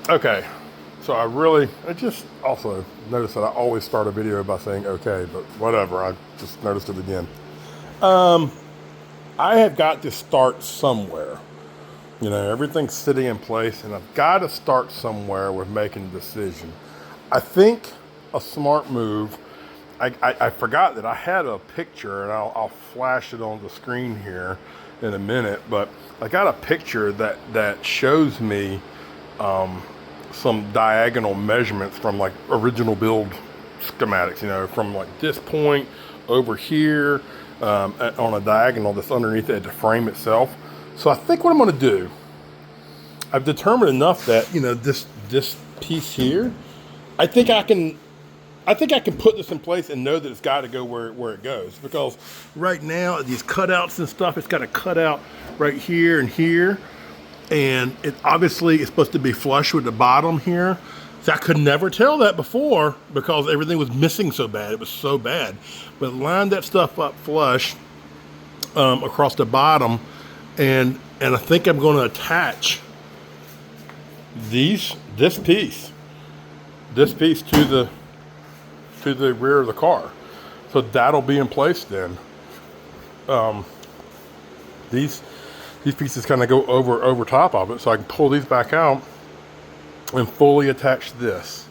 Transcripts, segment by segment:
Okay, so I just also noticed that I always start a video by saying okay, but whatever, I just noticed it again. I have got to start somewhere. You know, everything's sitting in place, and I've got to start somewhere with making a decision. I think a smart move, I forgot that I had a picture, and I'll flash it on the screen here in a minute, but I got a picture that shows me some diagonal measurements from like original build schematics, you know, from like this point over here on a diagonal that's underneath it, the frame itself. So I think what I'm going to do, I've determined enough that, you know, this piece here, I think I can put this in place and know that it's got to go where it goes, because right now these cutouts and stuff, it's got a cutout right here and here, and it obviously is supposed to be flush with the bottom here. So I could never tell that before because everything was missing so bad. It was so bad. But line that stuff up flush across the bottom, and I think I'm going to attach this piece to the rear of the car. So that'll be in place then. These pieces kind of go over top of it, so I can pull these back out and fully attach this.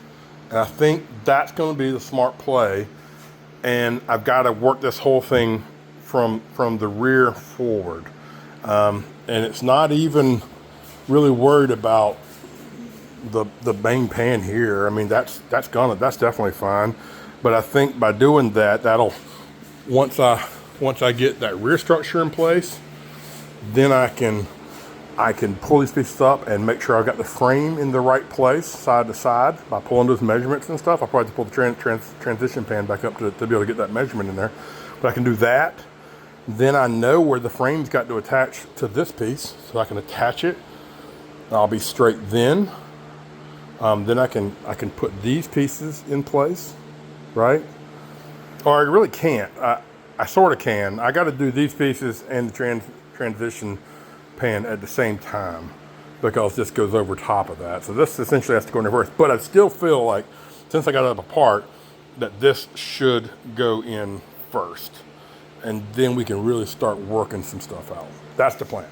And I think that's going to be the smart play. And I've got to work this whole thing from the rear forward. And it's not even really worried about the main pan here. I mean, that's definitely fine. But I think by doing that, that'll once I get that rear structure in place, then I can pull these pieces up and make sure I've got the frame in the right place, side to side, by pulling those measurements and stuff. I'll probably have to pull the transition pan back up to be able to get that measurement in there. But I can do that. Then I know where the frame's got to attach to this piece, so I can attach it. I'll be straight then. Then I can put these pieces in place, right? Or I really can't. I sort of can. I got to do these pieces and the transition pan at the same time, because this goes over top of that. So this essentially has to go in reverse. But I still feel like, since I got it up apart, that this should go in first. And then we can really start working some stuff out. That's the plan.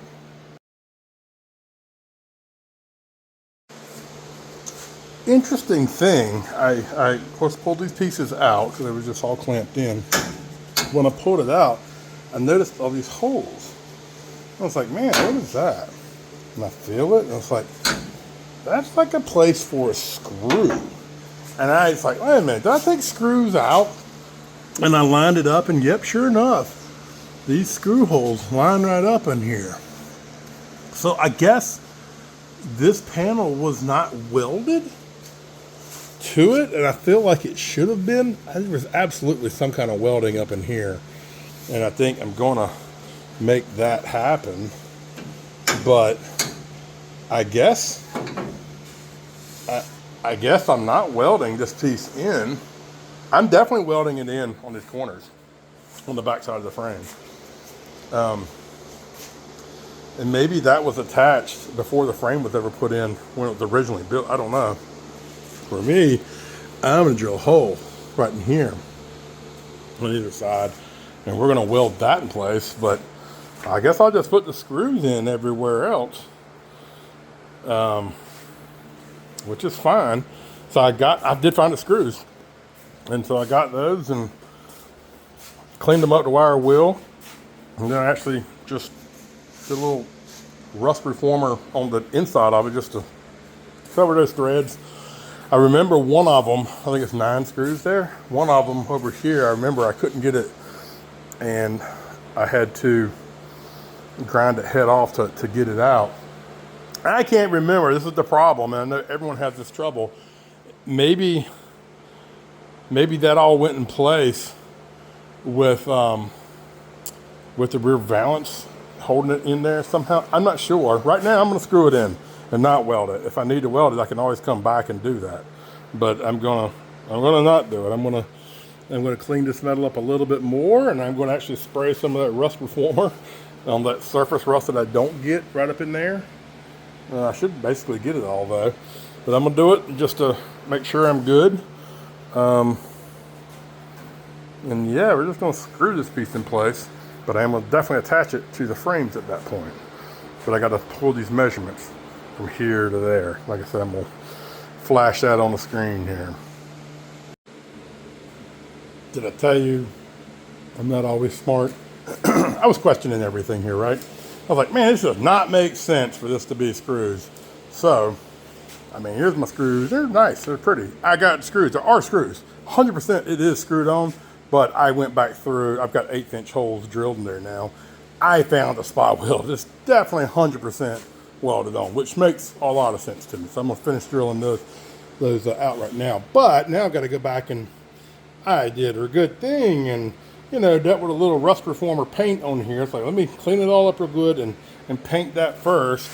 Interesting thing, I of course pulled these pieces out because they were just all clamped in. When I pulled it out, I noticed all these holes. I was like, man, what is that? And I feel it, and I was like, that's like a place for a screw. And I was like, wait a minute, did I take screws out? And I lined it up, and yep, sure enough, these screw holes line right up in here. So I guess this panel was not welded to it, and I feel like it should have been. There was absolutely some kind of welding up in here, and I think I'm gonna make that happen. But I guess I'm not welding this piece in. I'm definitely welding it in on these corners on the back side of the frame. And maybe that was attached before the frame was ever put in when it was originally built. I don't know. For me, I'm gonna drill a hole right in here on either side, and we're gonna weld that in place. But I guess I'll just put the screws in everywhere else, which is fine. So I did find the screws, and so I got those and cleaned them up to wire wheel, and then I actually just did a little rust reformer on the inside of it just to cover those threads. I remember one of them, I think it's 9 screws there. One of them over here, I remember I couldn't get it, and I had to grind it head off to get it out. I can't remember, this is the problem, and I know everyone has this trouble. Maybe that all went in place with the rear valance holding it in there somehow. I'm not sure. Right now I'm gonna screw it in and not weld it. If I need to weld it, I can always come back and do that. But I'm gonna not do it. I'm gonna clean this metal up a little bit more, and I'm gonna actually spray some of that rust reformer on that surface rust that I don't get right up in there. I should basically get it all though. But I'm gonna do it just to make sure I'm good. And yeah, we're just gonna screw this piece in place, but I'm gonna definitely attach it to the frames at that point. But I gotta pull these measurements from here to there. Like I said, I'm gonna flash that on the screen here. Did I tell you I'm not always smart? I was questioning everything here, right? I was like, man, this does not make sense for this to be screws. So, I mean, here's my screws. They're nice, they're pretty. I got screws, there are screws. 100% it is screwed on, but I went back through, I've got 1/8" holes drilled in there now. I found a spot weld. It's definitely 100% welded on, which makes a lot of sense to me. So I'm gonna finish drilling those out right now. But now I've got to go back, and I did a good thing, and you know, dealt with a little rust reformer paint on here. It's like, let me clean it all up real good and paint that first.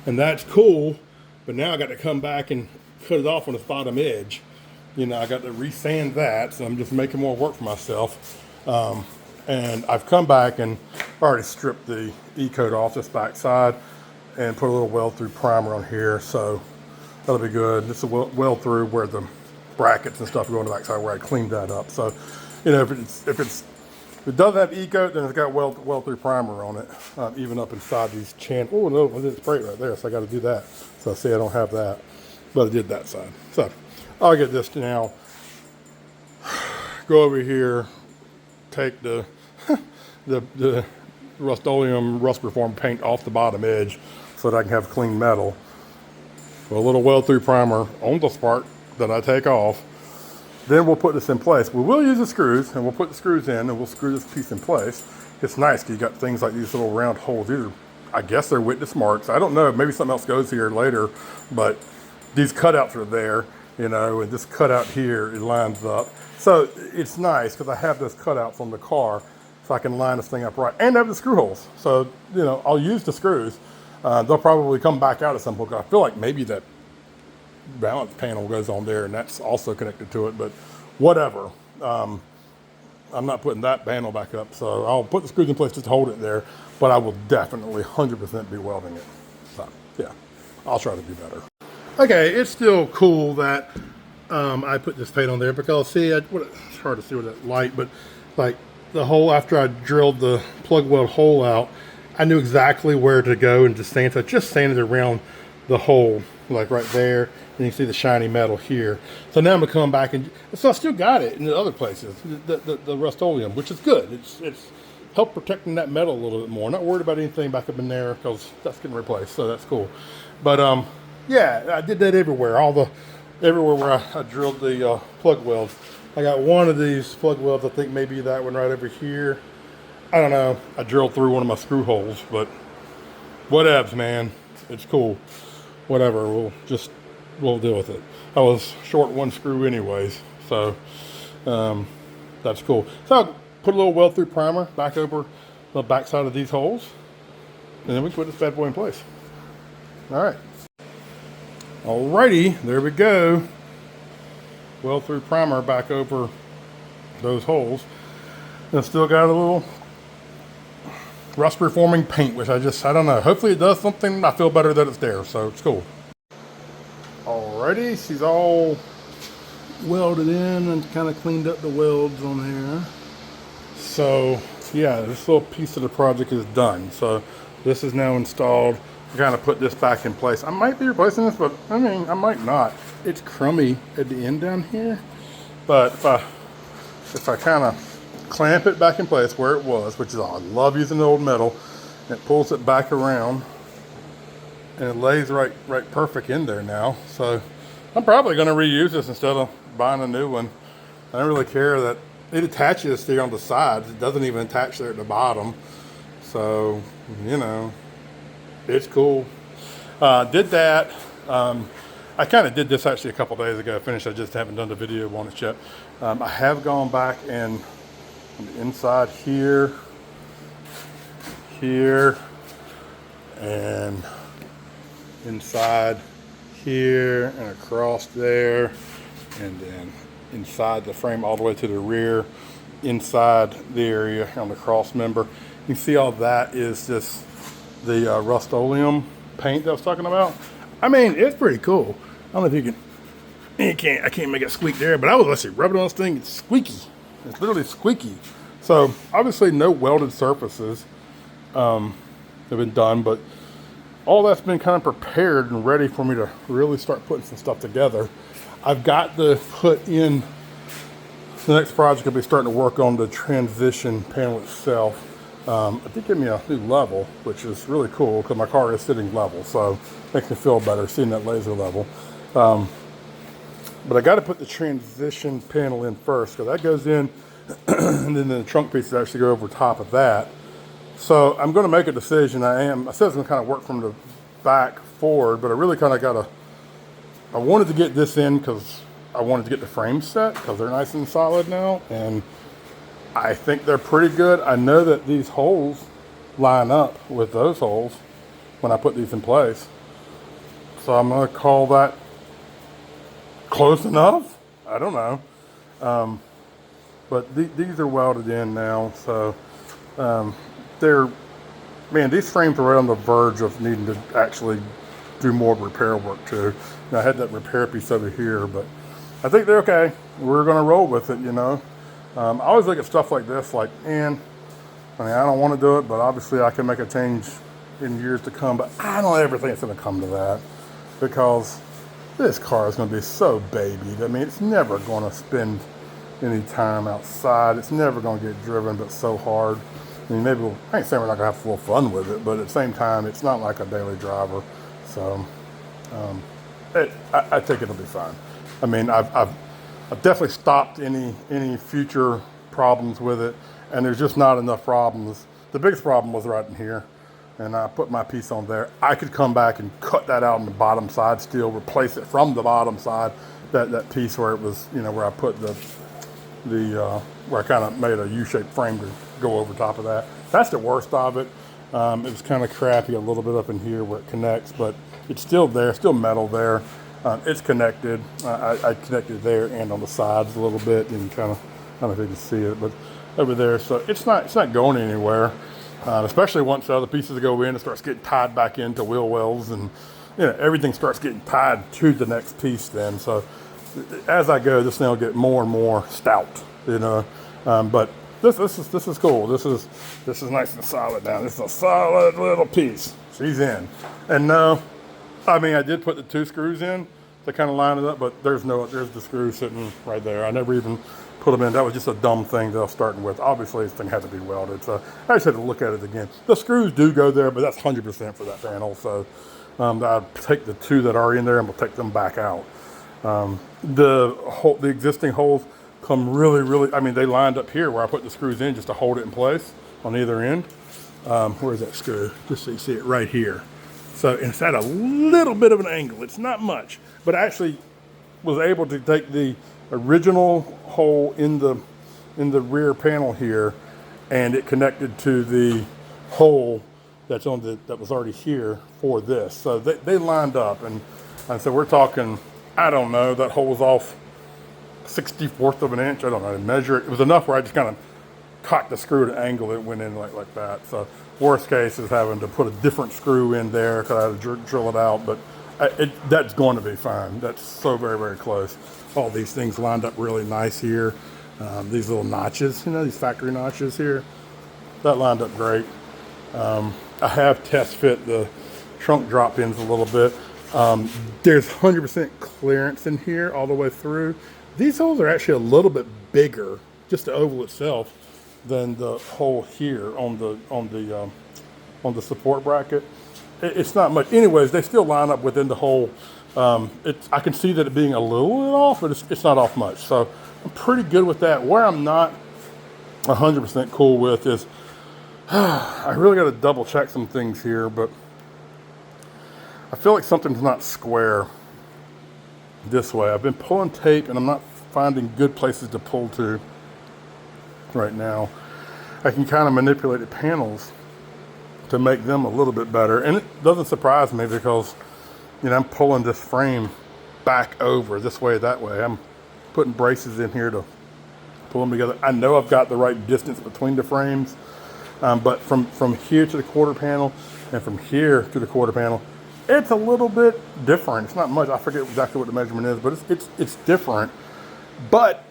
And that's cool. But now I got to come back and cut it off on the bottom edge. You know, I got to resand that, so I'm just making more work for myself. And I've come back and already stripped the E-coat off this back side and put a little weld through primer on here, so that'll be good. This is a weld through where the brackets and stuff go on the back side where I cleaned that up. So, you know, if it does have E-coat, then it's got weld through primer on it, even up inside these channels. Oh no, I didn't spray it right there, so I got to do that. So see, I don't have that, but I did that side. So I'll get this now. Go over here, take the the Rust-Oleum rust reform paint off the bottom edge so that I can have clean metal. Put a little weld through primer on the part that I take off. Then we'll put this in place. We will use the screws, and we'll put the screws in, and we'll screw this piece in place. It's nice because you got things like these little round holes. These are, I guess they're witness marks. I don't know, maybe something else goes here later, but these cutouts are there, you know, and this cutout here, it lines up. So it's nice because I have those cutouts on the car so I can line this thing up right. And I have the screw holes. So, you know, I'll use the screws. They'll probably come back out at some point. I feel like maybe that balance panel goes on there and that's also connected to it, but whatever. I'm not putting that panel back up, so I'll put the screws in place just to hold it there, but I will definitely 100% be welding it. So yeah, I'll try to do better. Okay, it's still cool that I put this paint on there because see, it's hard to see with that light, but like the hole after I drilled the plug weld hole out, I knew exactly where to go and just sand. So I just sanded around the hole, like right there, and you can see the shiny metal here. So now I'm gonna come back and so I still got it in the other places, the Rust-Oleum, which is good. It's helped protecting that metal a little bit more. Not worried about anything back up in there because that's getting replaced, so that's cool. But yeah, I did that everywhere. Everywhere where I drilled the plug welds. I got one of these plug welds. I think maybe that one right over here. I don't know. I drilled through one of my screw holes, but whatevs, man. It's cool. Whatever. We'll deal with it. I was short one screw anyways, so that's cool. So I'll put a little weld through primer back over the back side of these holes, and then we can put this bad boy in place. All right. Alrighty, there we go. Weld through primer back over those holes. And still got a little rust reforming paint, which I don't know. Hopefully it does something. I feel better that it's there, so it's cool. Alrighty, she's all welded in and kind of cleaned up the welds on here. So yeah, this little piece of the project is done. So this is now installed. I kind of put this back in place. I might be replacing this, but I mean, I might not. It's crummy at the end down here, but if I kind of clamp it back in place where it was, which is I love using the old metal, and it pulls it back around, and it lays right perfect in there now. So I'm probably going to reuse this instead of buying a new one. I don't really care that it attaches here on the sides. It doesn't even attach there at the bottom. So, you know, it's cool. Did that. I kind of did this actually a couple days ago. Finished. I just haven't done the video on it yet. I have gone back and on the inside here, and inside here, and across there, and then inside the frame all the way to the rear, inside the area on the cross member. You can see all that is just the Rust-Oleum paint that I was talking about. I mean, it's pretty cool. I don't know if I can't make it squeak there, but I was actually rubbing on this thing, it's squeaky. It's literally squeaky. So obviously no welded surfaces have been done, but all that's been kind of prepared and ready for me to really start putting some stuff together. I've got to put in, the next project I'll be starting to work on the transition panel itself. I did give me a new level, which is really cool because my car is sitting level, so it makes me feel better seeing that laser level. But I got to put the transition panel in first because that goes in, and then the trunk pieces actually go over top of that. So I'm going to make a decision. I said I was going to kind of work from the back forward, but I really kind of I wanted to get this in because I wanted to get the frames set because they're nice and solid now, and I think they're pretty good. I know that these holes line up with those holes when I put these in place. So I'm going to call that close enough. I don't know. But these are welded in now. So these frames are right on the verge of needing to actually do more repair work too. Now, I had that repair piece over here, but I think they're okay. We're going to roll with it, you know. I always look at stuff like this like, I don't want to do it, but obviously I can make a change in years to come. But I don't ever think it's going to come to that because this car is going to be so babied. I mean, it's never going to spend any time outside. It's never going to get driven, but so hard. I mean, I ain't saying we're not going to have full fun with it, but at the same time, it's not like a daily driver. So I think it'll be fine. I mean, I've definitely stopped any future problems with it, and there's just not enough problems. The biggest problem was right in here, and I put my piece on there. I could come back and cut that out on the bottom side still, replace it from the bottom side, that piece where it was, where I put where I kind of made a U-shaped frame to go over top of that. That's the worst of it. It was kind of crappy a little bit up in here where it connects, but it's still there, still metal there. It's connected. I connected there and on the sides a little bit, and kind of, I don't know if you can see it, but over there. So it's not going anywhere. Especially once the other pieces go in, it starts getting tied back into wheel wells, and everything starts getting tied to the next piece. Then, so as I go, this thing will get more and more stout. But this is cool. This is nice and solid now. This is a solid little piece. She's in, and I mean, I did put the 2 screws in to kind of line it up, but there's the screw sitting right there. I never even put them in. That was just a dumb thing that I was starting with. Obviously, this thing had to be welded, so I just had to look at it again. The screws do go there, but that's 100% for that panel. So I'll take the 2 that are in there and we'll take them back out. The existing holes come really, I mean, they lined up here where I put the screws in just to hold it in place on either end. Where's that screw? Just so you see it right here. So it's at a little bit of an angle. It's not much, but I actually was able to take the original hole in the rear panel here, and it connected to the hole that was already here for this. So they lined up, and so we're talking, I don't know, that hole was off 1/64 of an inch. I don't know, I didn't measure it. It was enough where I just kind of cocked the screw to angle it, went in like that. So worst case is having to put a different screw in there because I had to drill it out, but that's going to be fine. That's so very close. All these things lined up really nice here. These little notches, these factory notches here, that lined up great. I have test fit the trunk drop ins a little bit. There's 100% clearance in here all the way through. These holes are actually a little bit bigger, just the oval itself, than the hole here on the support bracket. It's not much. Anyways, they still line up within the hole. I can see that it being a little bit off, but it's not off much. So I'm pretty good with that. Where I'm not 100% cool with is, I really got to double check some things here, but I feel like something's not square this way. I've been pulling tape and I'm not finding good places to pull to right now. I can kind of manipulate the panels to make them a little bit better, and it doesn't surprise me because I'm pulling this frame back over this way, that way. I'm putting braces in here to pull them together. I know I've got the right distance between the frames, but from here to the quarter panel and from here to the quarter panel, It's a little bit different. It's not much. I forget exactly what the measurement is, but it's different. But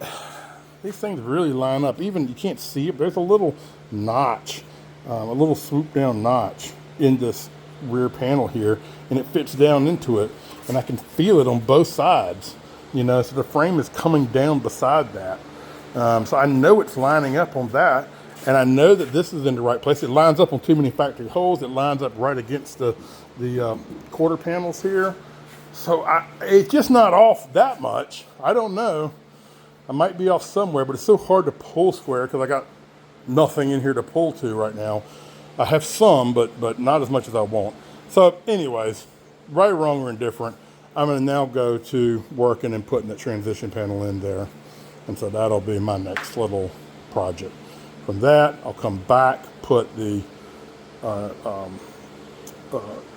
these things really line up. Even you can't see it, but there's a little notch, a little swoop down notch in this rear panel here, and it fits down into it, and I can feel it on both sides. You know, so the frame is coming down beside that. So I know it's lining up on that, and I know that this is in the right place. It lines up on too many factory holes. It lines up right against the quarter panels here. So it's just not off that much. I don't know. I might be off somewhere, but it's so hard to pull square because I got nothing in here to pull to right now. I have some, but not as much as I want. So anyways, right or wrong or indifferent, I'm going to now go to working and putting that transition panel in there. And so that'll be my next little project. From that, I'll come back, put the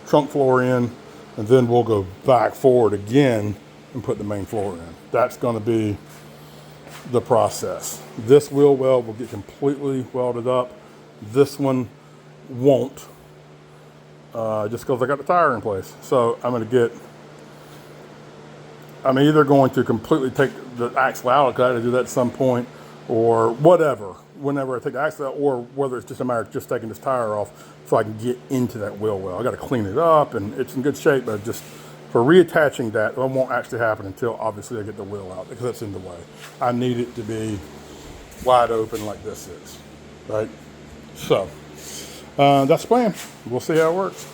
trunk floor in, and then we'll go back forward again and put the main floor in. That's going to be the process. This wheel well will get completely welded up. This one won't, just because I got the tire in place. So I'm either going to completely take the axle out, because I had to do that at some point, or whatever, whenever I take the axle out, or whether it's just a matter of just taking this tire off so I can get into that wheel well. I got to clean it up, and it's in good shape, but just for reattaching that, it won't actually happen until obviously I get the wheel out, because that's in the way. I need it to be wide open like this is, right? So that's the plan. We'll see how it works.